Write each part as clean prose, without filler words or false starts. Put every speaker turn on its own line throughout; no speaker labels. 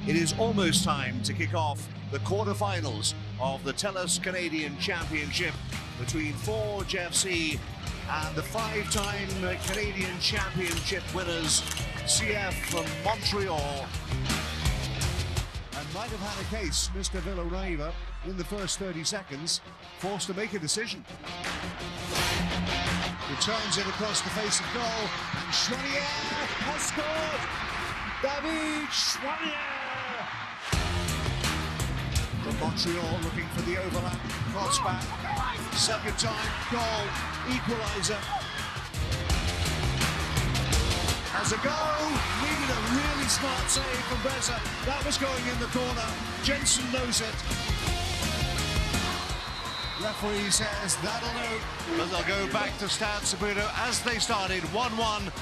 It is almost time to kick off the quarterfinals of the TELUS Canadian Championship between Forge FC and the five-time Canadian Championship winners, CF Montreal. And might have had a case, Mr. Villanueva, in the first 30 seconds, forced to make a decision. Returns it across the face of goal, and Chouanier has scored! David Chouanier! From Montreal looking for the overlap, cross back, second time, goal, equaliser. Has a go, needed a really smart save from Beza. That was going in the corner, Jensen knows it. Referee says that'll do. But they'll go back to Stade Saputo as they started, 1-1.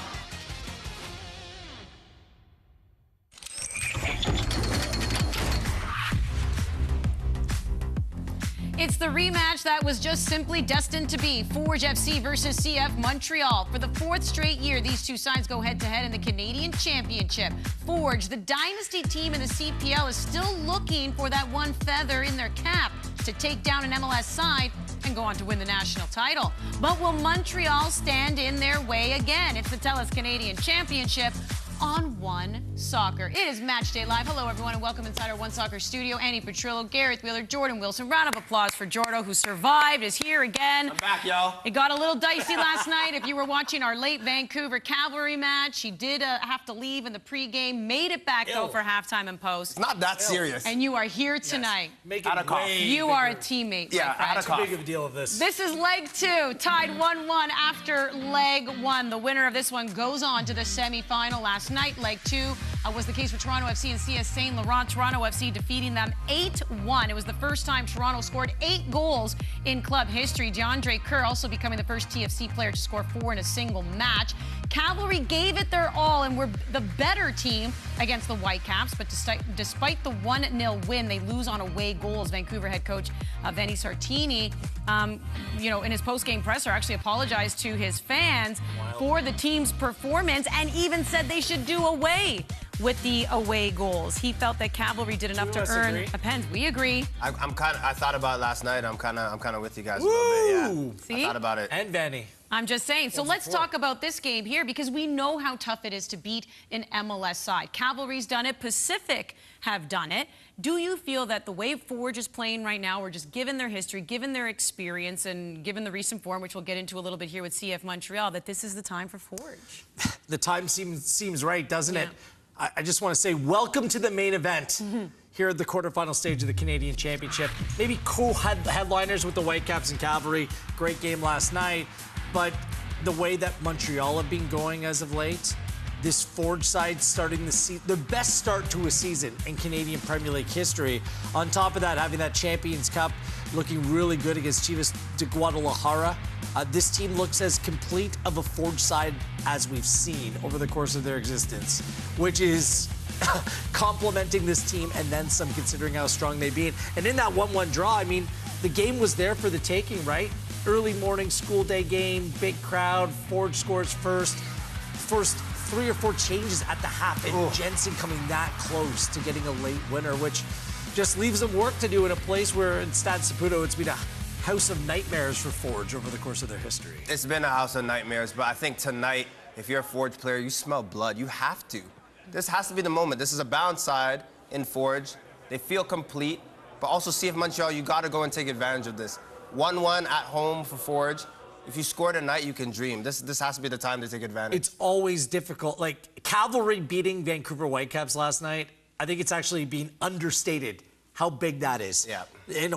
It's the rematch that was just simply destined to be. Forge FC versus CF Montreal. For the fourth straight year, these two sides go head-to-head in the Canadian Championship. Forge, the dynasty team in the CPL, is still looking for that one feather in their cap to take down an MLS side and go on to win the national title. But will Montreal stand in their way again? It's the TELUS Canadian Championship on One Soccer. It is Matchday Live. Hello, everyone, and welcome inside our One Soccer studio. Annie Petrillo, Gareth Wheeler, Jordan Wilson. Round of applause for Jordo, who survived, is here again.
I'm back, y'all.
It got a little dicey last night. If you were watching our late Vancouver Cavalry match, he did have to leave in the pregame. Made it back, though, for halftime and post.
It's not that serious.
And you are here tonight.
Make it way
You are a teammate,
yeah,
my friend.
too big of a deal of this.
This is leg two, tied 1-1 after leg one. The winner of this one goes on to the semifinal. Last night, leg two was the case for Toronto FC and CS Saint Laurent. Toronto FC defeating them 8-1. It was the first time Toronto scored 8 goals in club history. DeAndre Kerr also becoming the first TFC player to score 4 in a single match. Cavalry gave it their all and were the better team against the Whitecaps, but despite the 1-0 win, they lose on away goals. Vancouver head coach Vinny Sartini, in his post-game presser, actually apologized to his fans for the team's performance and even said they should do away with the away goals. He felt that Cavalry did enough to earn a pen. We agree.
I thought about it last night. I'm kind of with you guys a little bit. Yeah.
See?
I thought about it.
And Vanny.
I'm just saying. So let's talk about this game here because we know how tough it is to beat an MLS side. Cavalry's done it. Pacific have done it. Do you feel that the way Forge is playing right now, or just given their history, given their experience, and given the recent form, which we'll get into a little bit here with CF Montreal, that this is the time for Forge?
The time seems right, doesn't it? I just want to say welcome to the main event here at the quarterfinal stage of the Canadian Championship. Maybe co-headliners with the Whitecaps and Cavalry. Great game last night. But the way that Montreal have been going as of late, this Forge side starting the best start to a season in Canadian Premier League history. On top of that, having that Champions Cup looking really good against Chivas de Guadalajara. This team looks as complete of a Forge side as we've seen over the course of their existence, which is complimenting this team and then some, considering how strong they've been. And in that 1-1 draw, I mean, the game was there for the taking, right? Early morning school day game, big crowd, Forge scores first 3 or 4 changes at the half, and Jensen coming that close to getting a late winner, which just leaves them work to do in a place where in Stade Saputo it's been a house of nightmares for Forge over the course of their history.
It's been a house of nightmares, but I think tonight, if you're a Forge player, you smell blood. You have to. This has to be the moment. This is a balanced side in Forge. They feel complete, but also CF Montreal, you got to go and take advantage of this. 1-1 at home for Forge. If you score tonight, you can dream. This has to be the time to take advantage.
It's always difficult. Like, Cavalry beating Vancouver Whitecaps last night, I think it's actually being understated how big that is.
Yeah.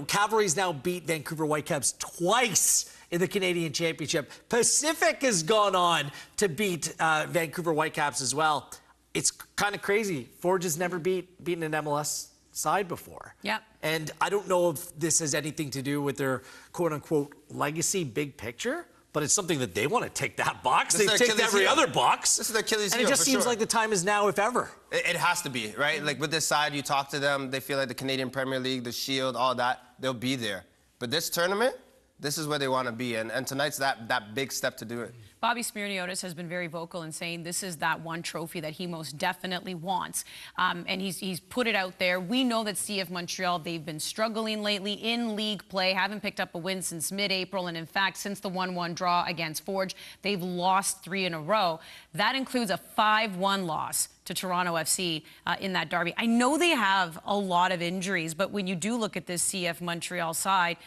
Cavalry's now beat Vancouver Whitecaps twice in the Canadian Championship. Pacific has gone on to beat Vancouver Whitecaps as well. It's kind of crazy. Forge has never beaten an MLS side before.
Yep.
And I don't know if this has anything to do with their quote-unquote legacy big picture, but it's something that they want to tick that box. They've ticked every other box.
This is their Achilles heel,
and it just seems like the time is now, if ever.
It has to be, right? Like with this side, you talk to them, they feel like the Canadian Premier League, the Shield, all that, they'll be there. But this tournament, this is where they want to be. And tonight's that big step to do it.
Bobby Smirniotis has been very vocal in saying this is that one trophy that he most definitely wants. And he's put it out there. We know that CF Montreal, they've been struggling lately in league play, haven't picked up a win since mid-April. And in fact, since the 1-1 draw against Forge, they've lost 3 in a row. That includes a 5-1 loss to Toronto FC in that derby. I know they have a lot of injuries, but when you do look at this CF Montreal side,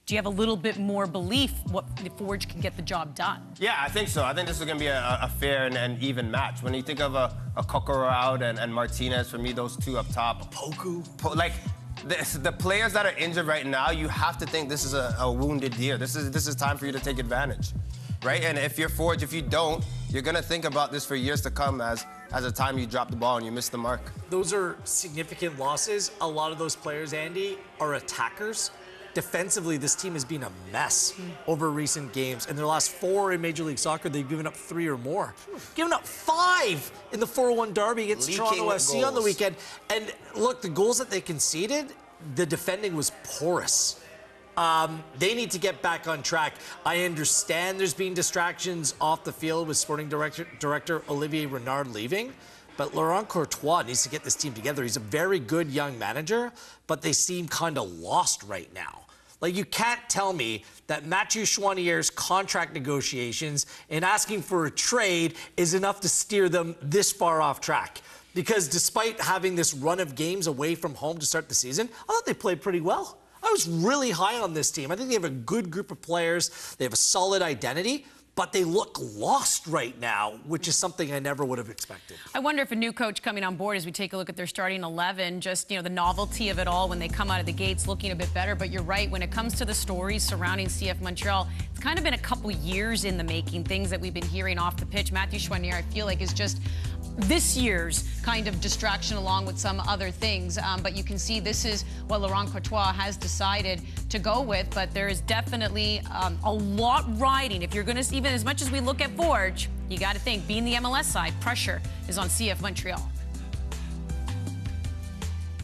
do you have a little bit more belief what the Forge can get the job done? Yeah,
I think so. I think this is going to be a fair and even match. When you think of a Kokoro out and Martinez, for me, those two up top.
Poku.
Like, the players that are injured right now, you have to think this is a wounded deer. This is time for you to take advantage, right? And if you're Forge, if you don't, you're going to think about this for years to come as a time you drop the ball and you miss the mark.
Those are significant losses. A lot of those players, Andy, are attackers. Defensively, this team has been a mess over recent games. In their last 4 in Major League Soccer, they've given up 3 or more. Given up 5 in the 4-1 derby against Toronto FC on the weekend. And look, the goals that they conceded, the defending was porous. They need to get back on track. I understand there's been distractions off the field with sporting director Olivier Renard leaving. But Laurent Courtois needs to get this team together. He's a very good young manager, but they seem kind of lost right now. Like, you can't tell me that Mathieu Chouinier's contract negotiations and asking for a trade is enough to steer them this far off track. Because despite having this run of games away from home to start the season, I thought they played pretty well. I was really high on this team. I think they have a good group of players. They have a solid identity. But they look lost right now, which is something I never would have expected.
I wonder if a new coach coming on board, as we take a look at their starting 11, just, the novelty of it all when they come out of the gates looking a bit better. But you're right, when it comes to the stories surrounding CF Montreal, it's kind of been a couple years in the making, things that we've been hearing off the pitch. Mathieu Choinière, I feel like, is just this year's kind of distraction along with some other things. But you can see this is what Laurent Courtois has decided to go with. But there is definitely a lot riding. If you're going to, even as much as we look at Forge, you got to think, being the MLS side, pressure is on CF Montreal.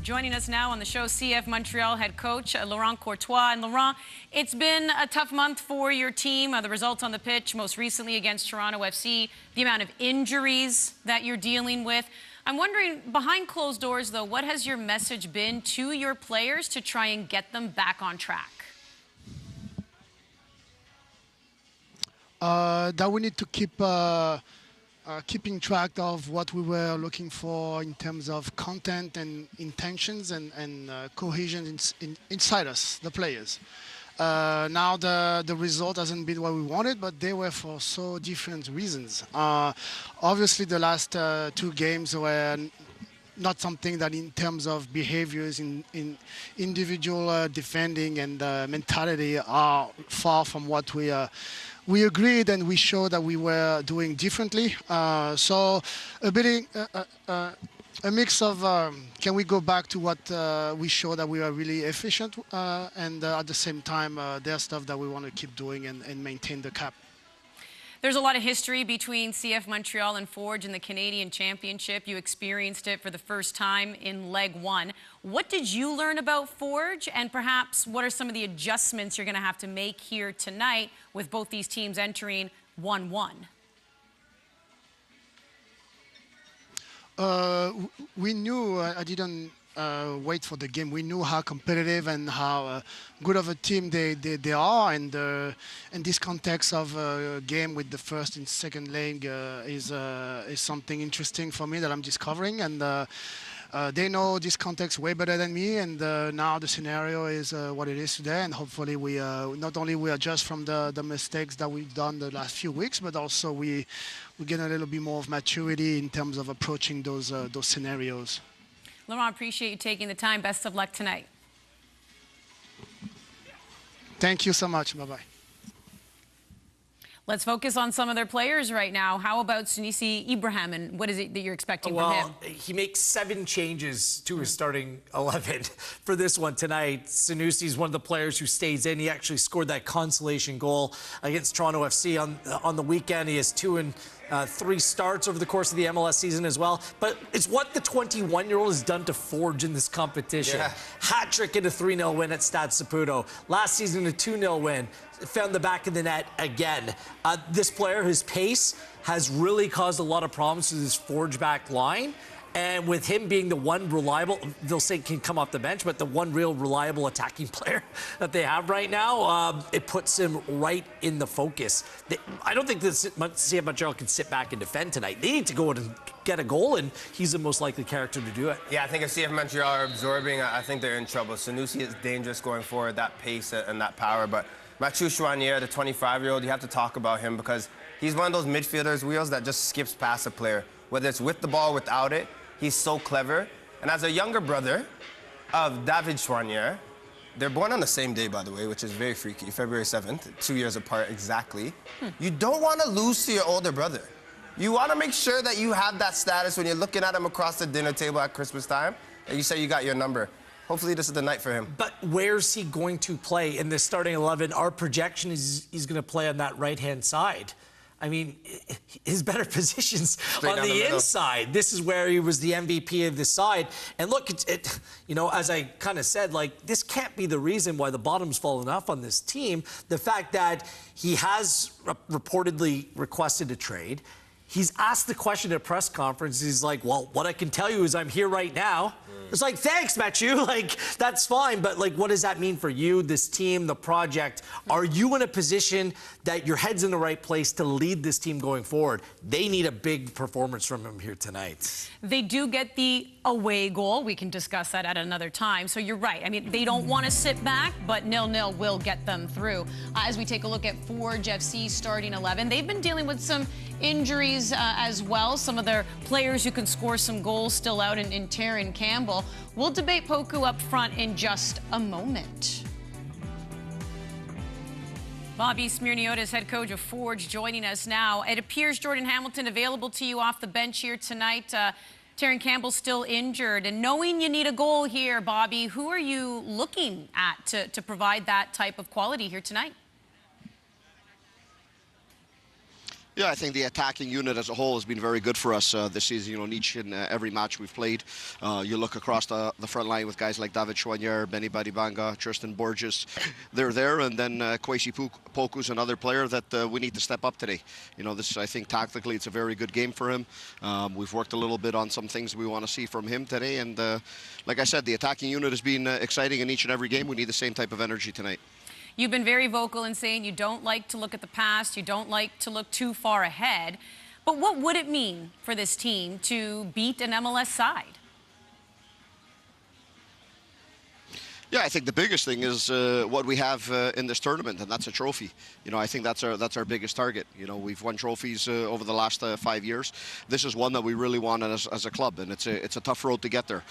Joining us now on the show, CF Montreal head coach Laurent Courtois. And Laurent, it's been a tough month for your team. The results on the pitch, most recently against Toronto FC, the amount of injuries that you're dealing with. I'm wondering, behind closed doors, though, what has your message been to your players to try and get them back on track?
That we need to keep keeping track of what we were looking for in terms of content and intentions and cohesion inside us, the players. Now the result hasn't been what we wanted, but they were for so different reasons. Obviously, the last 2 games were not something that, in terms of behaviors in individual defending and mentality, are far from what we agreed and we showed that we were doing differently. So a mix of can we go back to what we showed that we are really efficient and at the same time there's stuff that we want to keep doing and maintain the cap.
There's a lot of history between CF Montreal and Forge in the Canadian Championship. You experienced it for the first time in Leg 1. What did you learn about Forge, and perhaps what are some of the adjustments you're going to have to make here tonight with both these teams entering 1-1?
We knew, I didn't wait for the game. We knew how competitive and how good of a team they are, and this context of a game with the first and second leg is something interesting for me that I'm discovering, and they know this context way better than me, and now the scenario is what it is today, and hopefully we not only we adjust from the mistakes that we've done the last few weeks, but also we get a little bit more of maturity in terms of approaching those scenarios.
Laurent, appreciate you taking the time. Best of luck tonight.
Thank you so much. Bye-bye.
Let's focus on some of their players right now. How about Sunisi Ibrahim, and what is it that you're expecting from him?
He makes 7 changes to his starting 11 for this one tonight. Sanusi is one of the players who stays in. He actually scored that consolation goal against Toronto FC on the weekend. He has 2 and 3 starts over the course of the MLS season as well. But it's what the 21-year-old has done to Forge in this competition. Yeah. Hat trick in a 3-0 win at Stade Saputo. Last season, a 2-0 win. found the back of the net again. This player, his pace, has really caused a lot of problems to this forge back line. And with him being the one reliable, they'll say can come off the bench, but the one real reliable attacking player that they have right now, it puts him right in the focus. I don't think this CF Montreal can sit back and defend tonight. They need to go out and get a goal, and he's the most likely character to do it.
Yeah, I think if CF Montreal are absorbing, I think they're in trouble. Sanusi is dangerous going forward, that pace and that power. But Mathieu Choinière, the 25-year-old, you have to talk about him because he's one of those midfielders, Wheels, that just skips past a player. Whether it's with the ball or without it, he's so clever. And as a younger brother of David Choinière, they're born on the same day, by the way, which is very freaky, February 7th, 2 years apart exactly. You don't want to lose to your older brother. You want to make sure that you have that status when you're looking at him across the dinner table at Christmas time, and you say you got your number. Hopefully this is the night for him.
But where's he going to play in this starting 11? Our projection is he's going to play on that right-hand side. I mean, his better positions on the inside. This is where he was the MVP of the side. And look, you know, as I kind of said, like, this can't be the reason why the bottom's fallen off on this team. The fact that he has reportedly requested a trade. He's asked the question at a press conference. He's like, well, what I can tell you is I'm here right now. It's like, thanks, Mathieu. Like, that's fine. But, like, what does that mean for you, this team, the project? Are you in a position that your head's in the right place to lead this team going forward? They need a big performance from him here tonight.
They do get the away goal. We can discuss that at another time. So you're right. I mean, they don't want to sit back, but 0-0 will get them through. As we take a look at Forge FC's starting 11, they've been dealing with some injuries as well. Some of their players who can score some goals still out in Taron Campbell. We'll debate Poku up front in just a moment. Bobby Smirniotis, head coach of Forge, joining us now. It appears Jordan Hamilton available to you off the bench here tonight. Taron Campbell still injured. And knowing you need a goal here, Bobby, who are you looking at to provide that type of quality here tonight?
Yeah, I think the attacking unit as a whole has been very good for us this season. You know, in each and every match we've played, you look across the front line with guys like David Choinière, Benny Badibanga, Tristan Borges. They're there, and then Kwesi Poku's another player that we need to step up today. You know, I think tactically it's a very good game for him. We've worked a little bit on some things we want to see from him today, and like I said, the attacking unit has been exciting in each and every game. We need the same type of energy tonight.
You've been very vocal in saying you don't like to look at the past, you don't like to look too far ahead. But what would it mean for this team to beat an MLS side?
Yeah, I think the biggest thing is what we have in this tournament, and that's a trophy. You know, I think that's our biggest target. You know, we've won trophies over the last 5 years. This is one that we really want as a club, and it's a tough road to get there.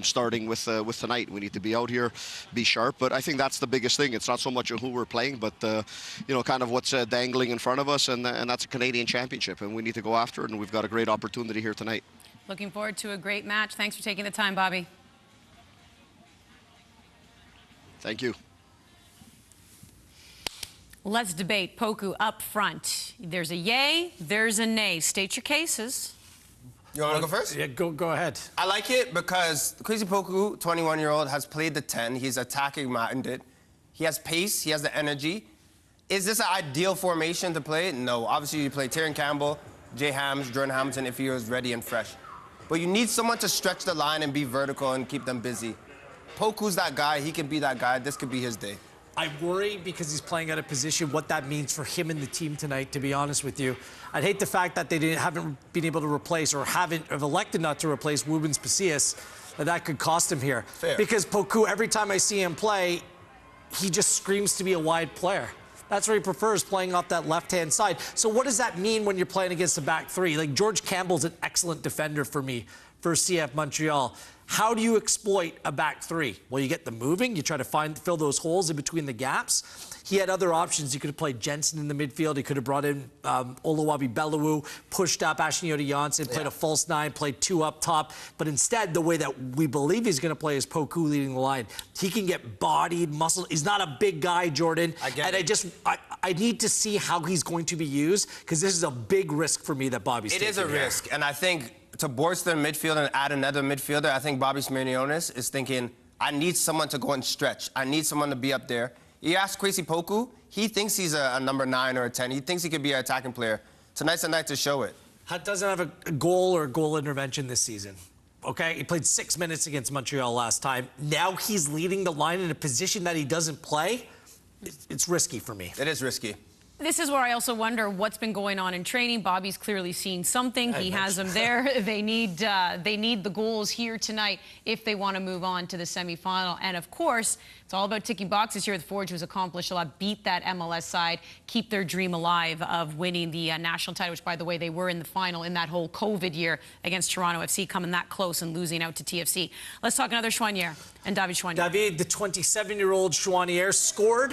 Starting with tonight, we need to be out here, be sharp. But I think that's the biggest thing. It's not so much who we're playing, but you know, kind of what's dangling in front of us, and that's a Canadian championship, and we need to go after it. And we've got a great opportunity here tonight.
Looking forward to a great match. Thanks for taking the time, Bobby.
Thank you.
Let's debate Poku up front. There's a yay, there's a nay. State your cases.
You want to go first?
Yeah, go ahead.
I like it because Kwesi Poku, 21-year-old, has played the 10. He's attacking-minded. He has pace. He has the energy. Is this an ideal formation to play? No. Obviously, you play Taron Campbell, Jay Hams, Jordan Hamilton if he was ready and fresh. But you need someone to stretch the line and be vertical and keep them busy. Poku's that guy. He can be that guy. This could be his day.
I worry because he's playing out of position what that means for him and the team tonight, to be honest with you. I'd hate the fact that they haven't been able to replace or have elected not to replace Woobens Pacius, that could cost him here.
Fair.
Because Poku, every time I see him play, he just screams to be a wide player. That's where he prefers, playing off that left-hand side. So what does that mean when you're playing against the back three? Like, George Campbell's an excellent defender for me, for CF Montreal. How do you exploit a back three? Well, you get them moving. You try to fill those holes in between the gaps. He had other options. He could have played Jensen in the midfield. He could have brought in Oluwabi Belawu, pushed up Ashniote Janssen, played a false nine, played two up top. But instead, the way that we believe he's going to play is Poku leading the line. He can get bodied, muscled. He's not a big guy, Jordan. I need to see how he's going to be used, because this is a big risk for me that Bobby's taking.
It is a risk, and I think to bolster the midfield and add another midfielder, I think Bobby Smirniotis is thinking, I need someone to go and stretch. I need someone to be up there. You ask Kwesi Poku, he thinks he's a number 9 or a 10. He thinks he could be an attacking player. Tonight's the night to show it.
Hutt doesn't have a goal or a goal intervention this season. Okay, he played 6 minutes against Montreal last time. Now he's leading the line in a position that he doesn't play. It's risky for me.
It is risky.
This is where I also wonder what's been going on in training. Bobby's clearly seen something. He has them there. They need the goals here tonight if they want to move on to the semifinal. And of course, it's all about ticking boxes here. The Forge was accomplished a lot, beat that MLS side, keep their dream alive of winning the national title, which, by the way, they were in the final in that whole COVID year against Toronto FC, coming that close and losing out to TFC. Let's talk another Choinière and David Choinière.
David, the 27-year-old Choinière, scored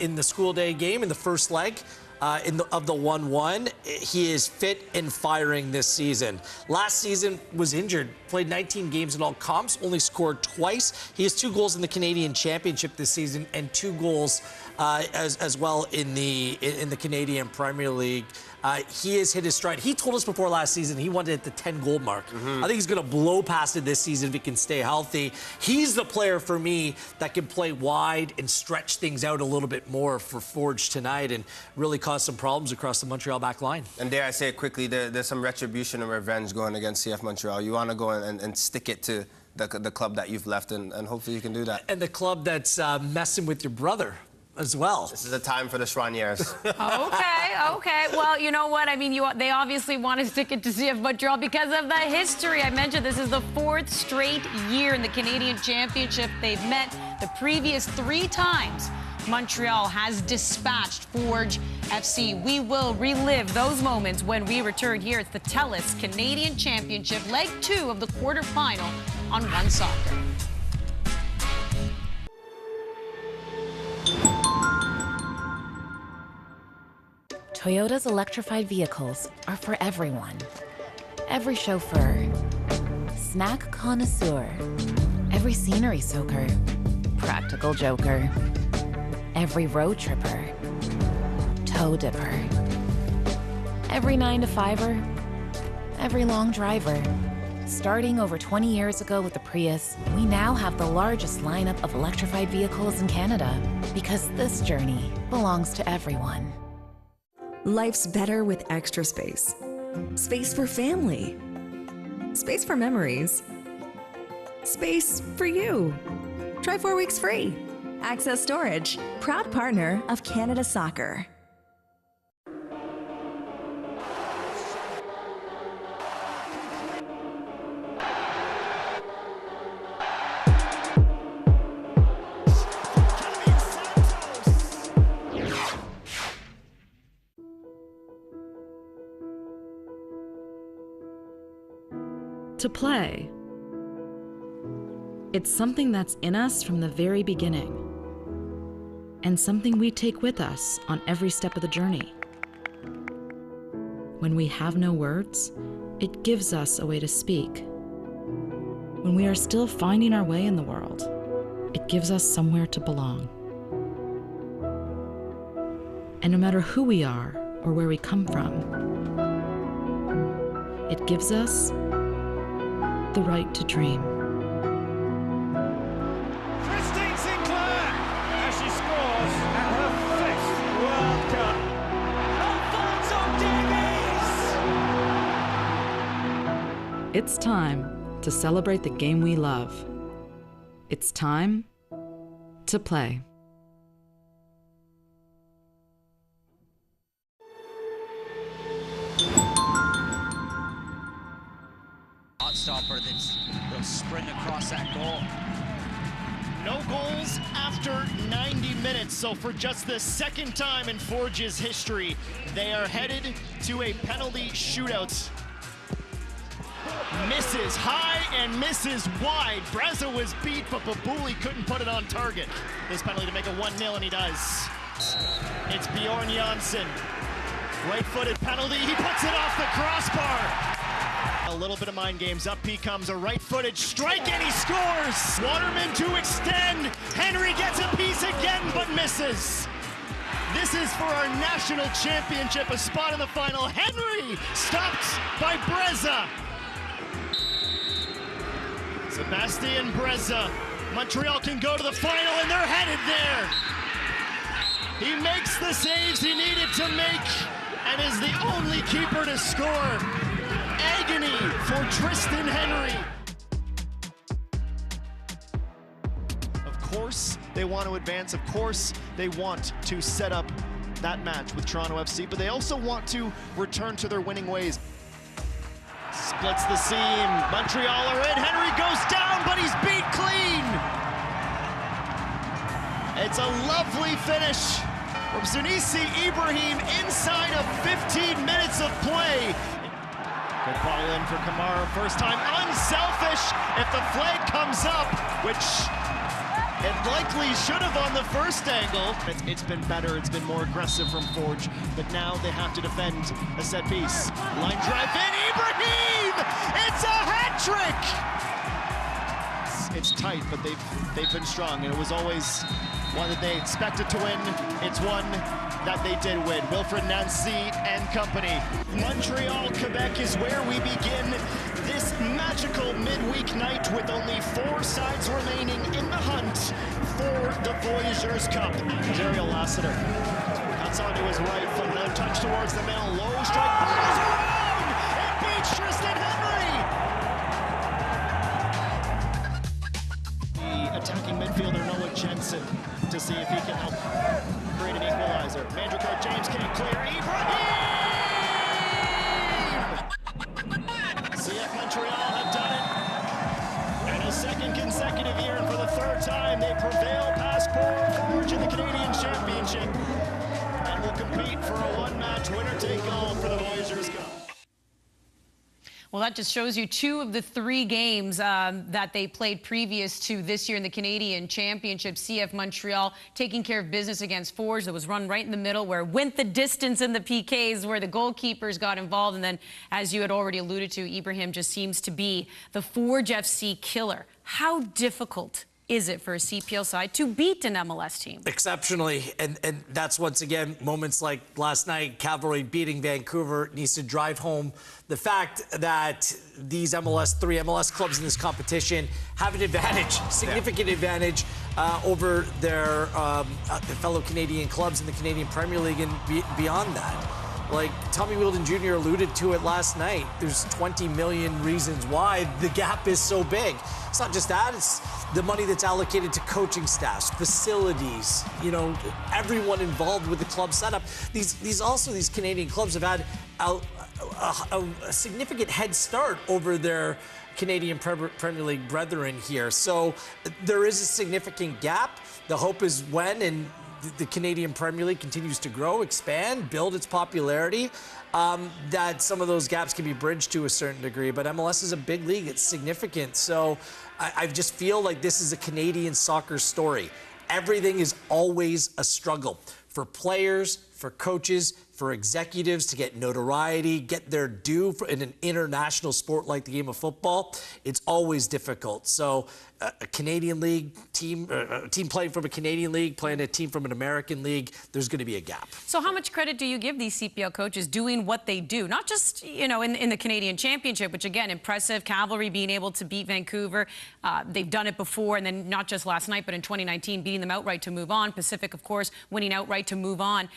in the school day game in the first leg of the 1-1. He is fit and firing this season. Last season was injured, played 19 games in all comps, only scored twice. He has 2 goals in the Canadian Championship this season and 2 goals as well in the Canadian Premier League. He has hit his stride. He told us before last season he wanted the 10-goal mark. I think he's going to blow past it this season if he can stay healthy. He's the player for me that can play wide and stretch things out a little bit more for Forge tonight and really cause some problems across the Montreal back line.
And dare I say it quickly, there's some retribution and revenge going against CF Montreal. You want to go and stick it to the club that you've left, and hopefully you can do that.
And the club that's messing with your brother as well.
This is a time for the Choinières.
Okay. Well, you know what? I mean, they obviously want to stick it to CF Montreal because of the history. I mentioned this is the 4th straight year in the Canadian Championship they've met. The previous 3 times Montreal has dispatched Forge FC. We will relive those moments when we return here. It's the TELUS Canadian Championship, leg 2 of the quarterfinal on One Soccer.
Toyota's electrified vehicles are for everyone. Every chauffeur, snack connoisseur, every scenery soaker, practical joker, every road tripper, toe dipper, every 9-to-5er, every long driver. Starting over 20 years ago with the Prius, we now have the largest lineup of electrified vehicles in Canada because this journey belongs to everyone.
Life's better with extra space. Space for family. Space for memories. Space for you. Try 4 weeks free. Access Storage, proud partner of Canada Soccer.
To play. It's something that's in us from the very beginning, and something we take with us on every step of the journey. When we have no words, it gives us a way to speak. When we are still finding our way in the world, it gives us somewhere to belong. And no matter who we are or where we come from, it gives us the right to dream.
Christine Sinclair as she scores at her 5th World Cup. Alfonso Davies!
It's time to celebrate the game we love. It's time to play.
Stopper they'll spring across that goal. No goals after 90 minutes, so for just the 2nd time in Forge's history, they are headed to a penalty shootout. Misses high and misses wide. Breza was beat, but Babuli couldn't put it on target. This penalty to make it 1-0, and he does. It's Bjorn Janssen. Right-footed penalty, he puts it off the crossbar. A little bit of mind games. Up he comes, a right-footed strike, and he scores! Waterman to extend. Henry gets a piece again, but misses. This is for our national championship, a spot in the final. Henry stopped by Breza. Sebastian Breza. Montreal can go to the final, and they're headed there. He makes the saves he needed to make and is the only keeper to score. Agony for Tristan Henry. Of course, they want to advance. Of course, they want to set up that match with Toronto FC, but they also want to return to their winning ways. Splits the seam. Montreal are in. Henry goes down, but he's beat clean. It's a lovely finish from Sunisi Ibrahim inside of 15 minutes of play. Good ball in for Kamara. First time unselfish if the flag comes up, which it likely should have on the first angle. It's been better, it's been more aggressive from Forge, but now they have to defend a set piece. Line drive in, Ibrahim! It's a hat trick! It's tight, but they've been strong, and it was always one that they expected to win. It's one that they did win. Wilfred Nancy and company. Montreal, Quebec is where we begin this magical midweek night with only 4 sides remaining in the hunt for the Voyageurs Cup. Ariel Lassiter cuts onto his right foot, now touch towards the middle, low strike, balls around, and beats Tristan Henry. The attacking midfielder Noah Jensen to see if he can help create an equalizer. Mandrakar James can't clear. Ibrahim! CF Montreal have done it. And a second consecutive year, and for the third time, they prevail past Forge in the Canadian Championship. And will compete for a one-match winner-take-all for the Voyageurs Cup.
Well, that just shows you 2 of the 3 games that they played previous to this year in the Canadian Championship. CF Montreal taking care of business against Forge. That was run right in the middle, where it went the distance in the PKs, where the goalkeepers got involved. And then, as you had already alluded to, Ibrahim just seems to be the Forge FC killer. How difficult is it for a CPL side to beat an MLS team?
Exceptionally, and that's once again moments like last night, Cavalry beating Vancouver needs to drive home the fact that these 3 MLS clubs in this competition have an advantage, significant advantage over their fellow Canadian clubs in the Canadian Premier League and beyond that. Like Tommy Wheeldon Jr. alluded to it last night, there's 20 million reasons why the gap is so big. It's not just that, it's the money that's allocated to coaching staffs, facilities, everyone involved with the club setup. These Canadian clubs have had a significant head start over their Canadian Premier League brethren here. So there is a significant gap. The hope is when the Canadian Premier League continues to grow, expand, build its popularity, that some of those gaps can be bridged to a certain degree. But MLS is a big league. It's significant. So I just feel like this is a Canadian soccer story. Everything is always a struggle for players, for coaches, for executives to get notoriety, get their due in an international sport like the game of football. It's always difficult. So a Canadian league team, a team playing from a Canadian league, playing a team from an American league, there's going to be a gap.
So how much credit do you give these CPL coaches doing what they do? Not just, in the Canadian Championship, which again, impressive. Cavalry being able to beat Vancouver. They've done it before, and then not just last night, but in 2019, beating them outright to move on. Pacific, of course, winning outright to move on.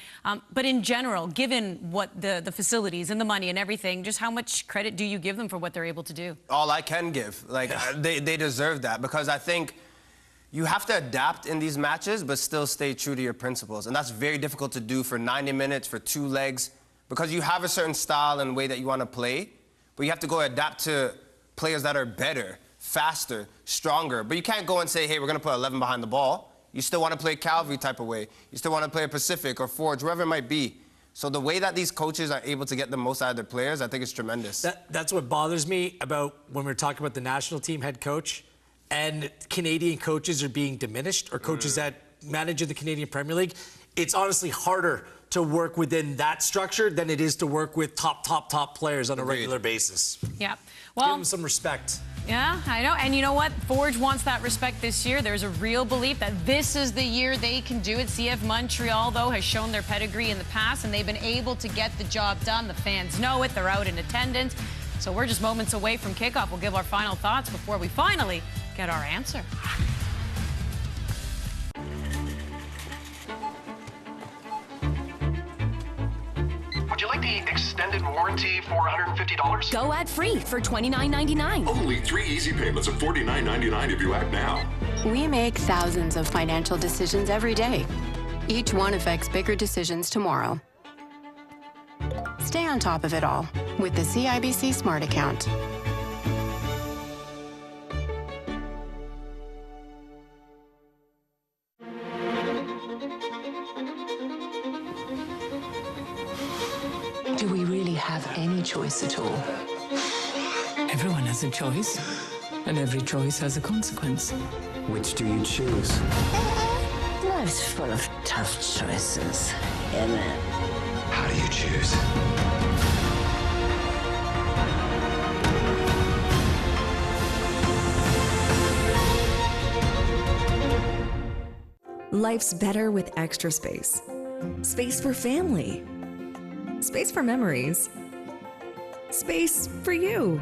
But in general, given what the facilities and the money and everything, just how much credit do you give them for what they're able to do?
All I can give. They deserve that, because I think you have to adapt in these matches but still stay true to your principles. And that's very difficult to do for 90 minutes, for 2 legs, because you have a certain style and way that you want to play, but you have to go adapt to players that are better, faster, stronger. But you can't go and say, hey, we're going to put 11 behind the ball. You still want to play Calvary type of way. You still want to play Pacific or Forge, wherever it might be. So the way that these coaches are able to get the most out of their players, I think is tremendous.
That's what bothers me about when we're talking about the national team head coach and Canadian coaches are being diminished, or coaches that manage in the Canadian Premier League. It's honestly harder to work within that structure than it is to work with top players on a regular basis.
Yeah. Well,
give them some respect.
Yeah, I know. And you know what? Forge wants that respect this year. There's a real belief that this is the year they can do it. CF Montreal, though, has shown their pedigree in the past, and they've been able to get the job done. The fans know it. They're out in attendance. So we're just moments away from kickoff. We'll give our final thoughts before we finally get our answer.
extended warranty for $150.
Go ad-free for $29.99.
Only 3 easy payments of $49.99 if you act now.
We make thousands of financial decisions every day. Each one affects bigger decisions tomorrow. Stay on top of it all with the CIBC Smart Account.
Do we really have any choice at all? Everyone has a choice, and every choice has a consequence.
Which do you choose?
Life's full of tough choices, isn't it?
How do you choose?
Life's better with extra space. Space for family. Space for memories. Space for you.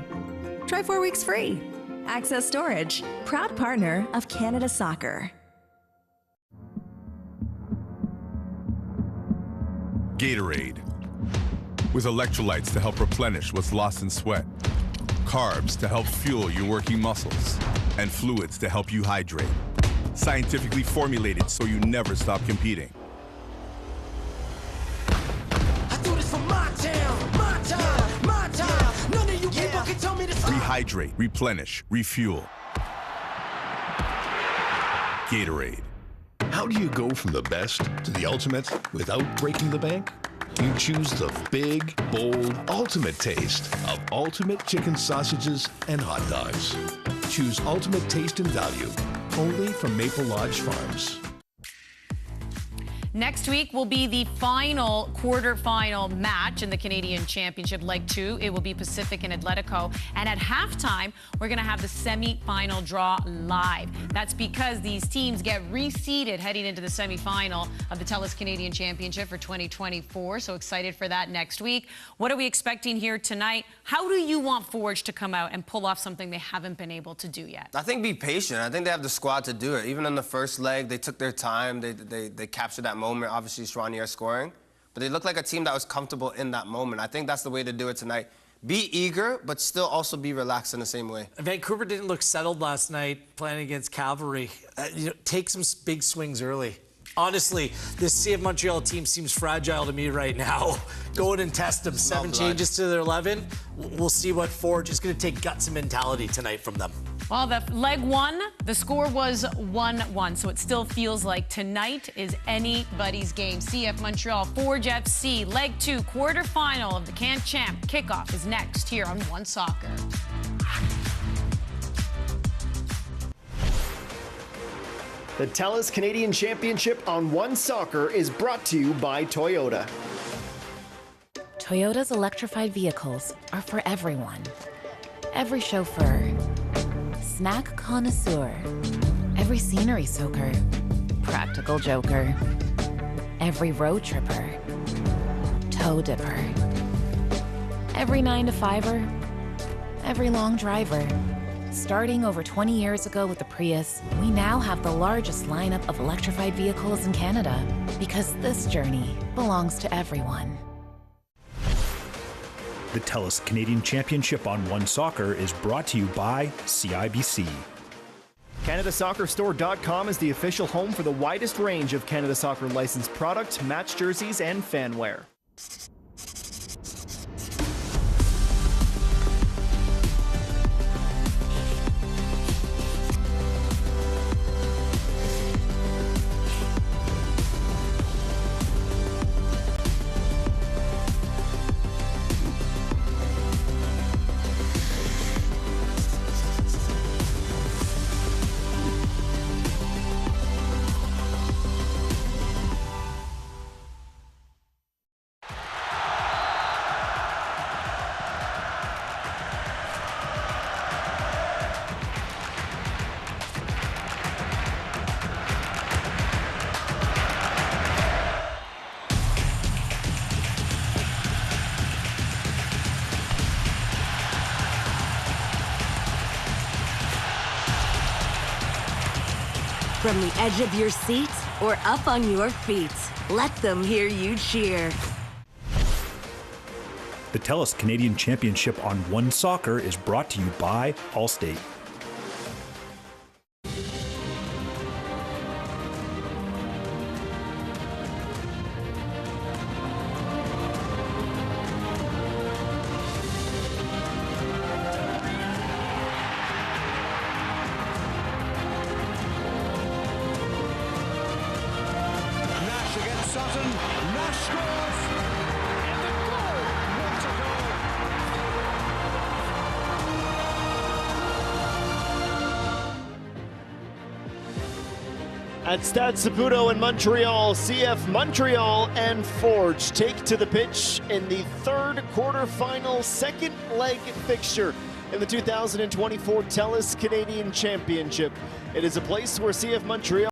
Try 4 weeks free. Access Storage, proud partner of Canada Soccer.
Gatorade, with electrolytes to help replenish what's lost in sweat, carbs to help fuel your working muscles, and fluids to help you hydrate. Scientifically formulated so you never stop competing.
I do this for my town, my time, my time. None of you people can tell me to stop.
Rehydrate, replenish, refuel. Gatorade.
How do you go from the best to the ultimate without breaking the bank? You choose the big, bold, ultimate taste of Ultimate Chicken Sausages and Hot Dogs. Choose ultimate taste and value, only from Maple Lodge Farms.
Next week will be the final quarterfinal match in the Canadian Championship Leg 2. It will be Pacific and Atletico. And at halftime, we're going to have the semi-final draw live. That's because these teams get reseeded heading into the semi-final of the TELUS Canadian Championship for 2024. So excited for that next week. What are we expecting here tonight? How do you want Forge to come out and pull off something they haven't been able to do yet?
I think be patient. I think they have the squad to do it. Even in the first leg, they took their time. They captured that moment. Obviously, Charnier scoring. But they looked like a team that was comfortable in that moment. I think that's the way to do it tonight. Be eager, but still also be relaxed in the same way.
Vancouver didn't look settled last night playing against Cavalry. Take some big swings early. Honestly, this CF Montreal team seems fragile to me right now. Go in and test them. 7 changes to their 11. We'll see what Forge is going to take guts and mentality tonight from them.
Well, the leg 1, the score was 1-1, so it still feels like tonight is anybody's game. CF Montreal, Forge FC, leg 2, quarterfinal of the Can Champ. Kickoff is next here on One Soccer.
The TELUS Canadian Championship on One Soccer is brought to you by Toyota.
Toyota's electrified vehicles are for everyone. Every chauffeur, snack connoisseur, every scenery soaker, practical joker, every road tripper, toe dipper, every 9-to-5er, every long driver. Starting over 20 years ago with the Prius, we now have the largest lineup of electrified vehicles in Canada because this journey belongs to everyone.
The TELUS Canadian Championship on One Soccer is brought to you by CIBC.
CanadaSoccerStore.com is the official home for the widest range of Canada Soccer licensed product, match jerseys, and fanwear.
From the edge of your seat or up on your feet, let them hear you cheer.
The TELUS Canadian Championship on One Soccer is brought to you by Allstate.
Against Sutton, Nash scores, and the goal! What a goal!
At Stade Saputo in Montreal, CF Montreal and Forge take to the pitch in the third quarterfinal second leg fixture in the 2024 TELUS Canadian Championship. It is a place where CF Montreal